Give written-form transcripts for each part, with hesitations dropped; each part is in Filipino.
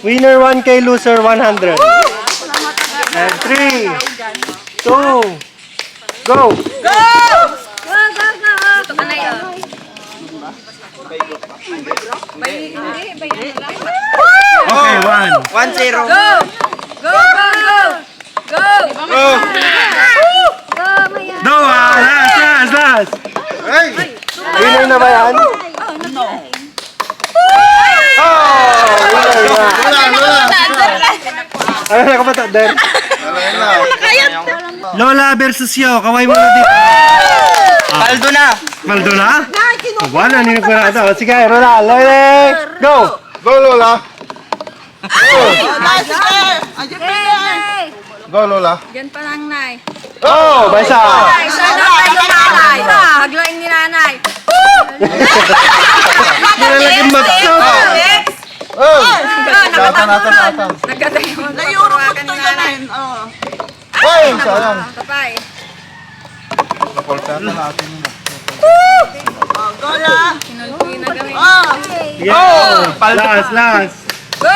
Winner 1K, loser 100. And 3, 2, go! Ito ka na yun. Okay, 1-0. Go! Go! Go! Go! No, last! Hey! Winner na ba yan? Ano na kapatid? Lola versus yo, kaway mo na dito. Paldo na. Maldo na? Wala, ninig ko na ito. Sige, Lola, go! Go, Lola. Go, Lola. Diyan pa lang, Nay. Oh, Baisa! Ay, sana tayo nanay. Haglain ni nanay. Nilalagyan magsok! Oh! Nagkatayon. Nagkatayon. Nayuro ko ito yan. Ay, sayang. Kapay. Napolkatan natin mo. Go na. Sinulpuin na gawin. Yeah! Last! Go!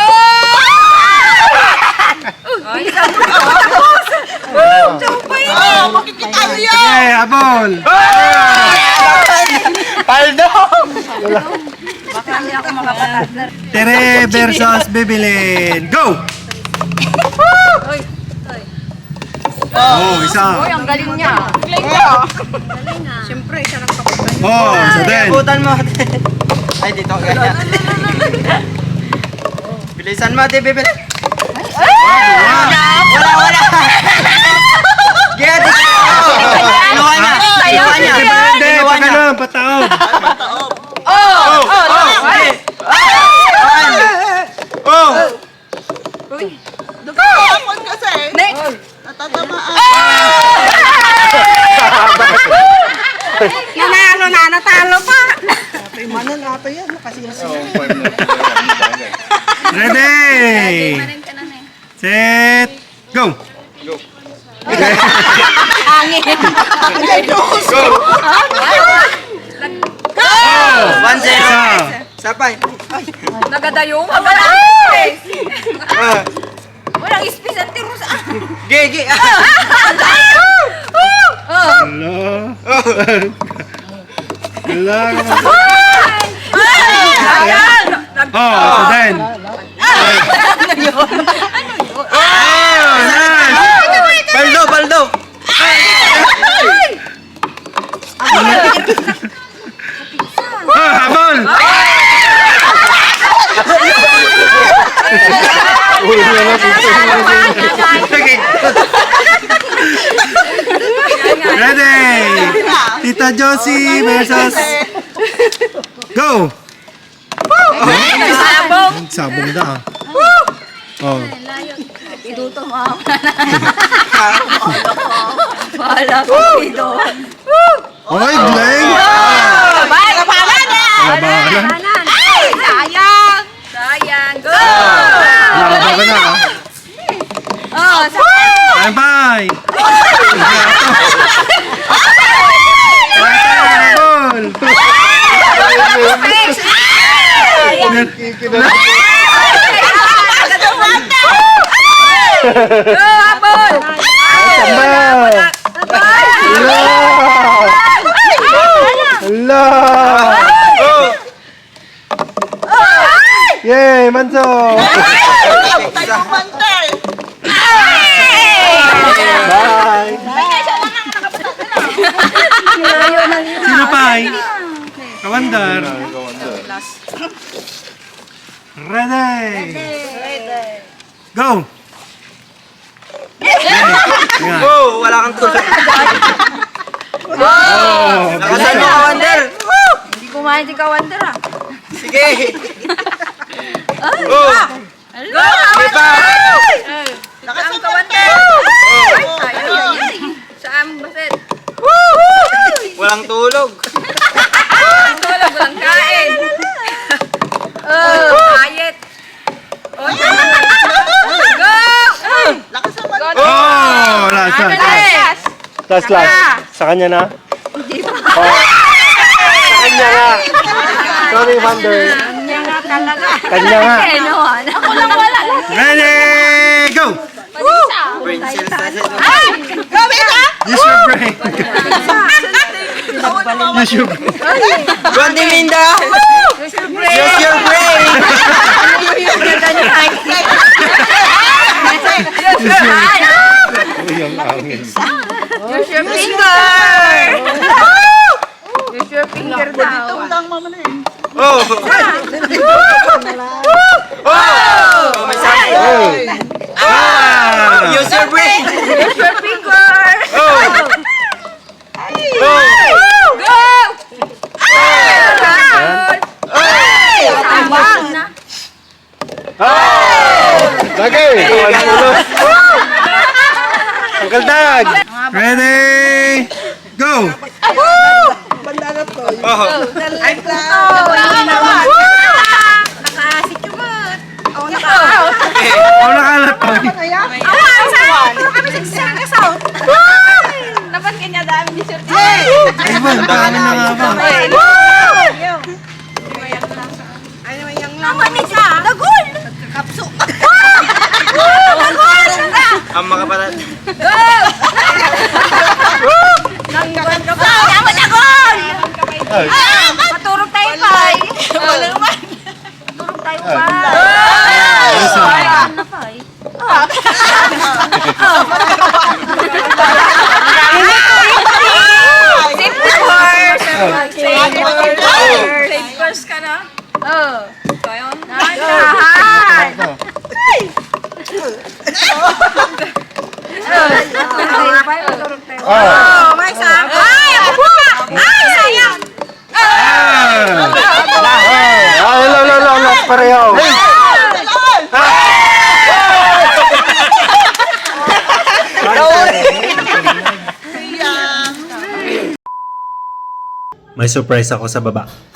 Ay, Makikita mo yan. Okay, habol! Paldo! baka hindi ako makapatad. Tere versus Bibilin. Go! Uy, Oh, isa. ang galing niya. Galing na. Siyempre, siya lang kapatid. Oh, isa din. Abutan mo. Ay, dito. Ganyan. Bilisan mo, ate, bibili. Wala. Get it! Kinuha niya. Kinuha niya. Hindi, Kinuha niya. pagano, pataob. Dumakapon kasi. Next! Natatamaan. Nanalo na, natalo pa. Ready! Manin ka na, Nay. Set! Go! Hangin. Go! 1-0. Isa. Sapay. Nagadayo. Magalang space. Walang space ang tiro sa... Gigi. Hello? Hello? Ayan! Oh, isa din. Oh, nice! Baldo. Oh, habol! Ready! Tita Josie versus... Go! Sabong. Sabong da ah. Oh. Iduto mo ako. Wala ko dito. Oy, Glenn! Bye! Kapalan na! Labanan. Ay! Sayang! Sayang! Go! Laban ka na ah. Oh, sayang! Bye! Habol! Go, habol! Tambal! Hello! Yay, Manso! Tayo mante. Bye! Sino pa ay? Kawandar. Ready! Go! Oh, wala kang tulog. Oh, Nakasan mo ka, Wander. Hindi kumain si Kawander ah. Sige. Go! Diba? Saan Kawander? Ay, sayang. Saan baset? Walang tulog. Tulog, walang kain. Ayet. Go! Lakas naman. Oh, last. Sa kanya na? Oh. Sa kanya nga. Sorry, Wander. Kanya nga talaga. Kanya nga. Ako lang wala. Ready, go! Princess Sasha. Go, Mika! Use your brain. Ako naman. Use your brain. Gondi Minda. Use your brain. Uy, ang angin. Use your finger! Use your finger Ito daw. lang mama na eh. Oh. Oh. May sabi. Ah! Use your brain. Use your finger! Oh. Oh. Go! Tama na. Lagay! Ang kaldag! Ready, go! Bandagat ko. Oh. Ay, plan. Nakasikimot. Ako na Ako nakalat to. Dapat kanya dami ni Sir Ay, ba? Paano na nga ba? Naman ni siya. Dagol! Kapso. Dagol! Ang mga kapatid. Nanggan ka pa. Yaman dagol! Ay, Maturog tayo pa. Wala naman. Maturog tayo pa. ayos na. Ano pa eh? Safety first. Safety first. Safety first ka na? Oo. Kayo? Lahat. Oh! May isa. Ay, ako po. Ay, sayang. Ay, lo, pareho. May surprise ako sa baba.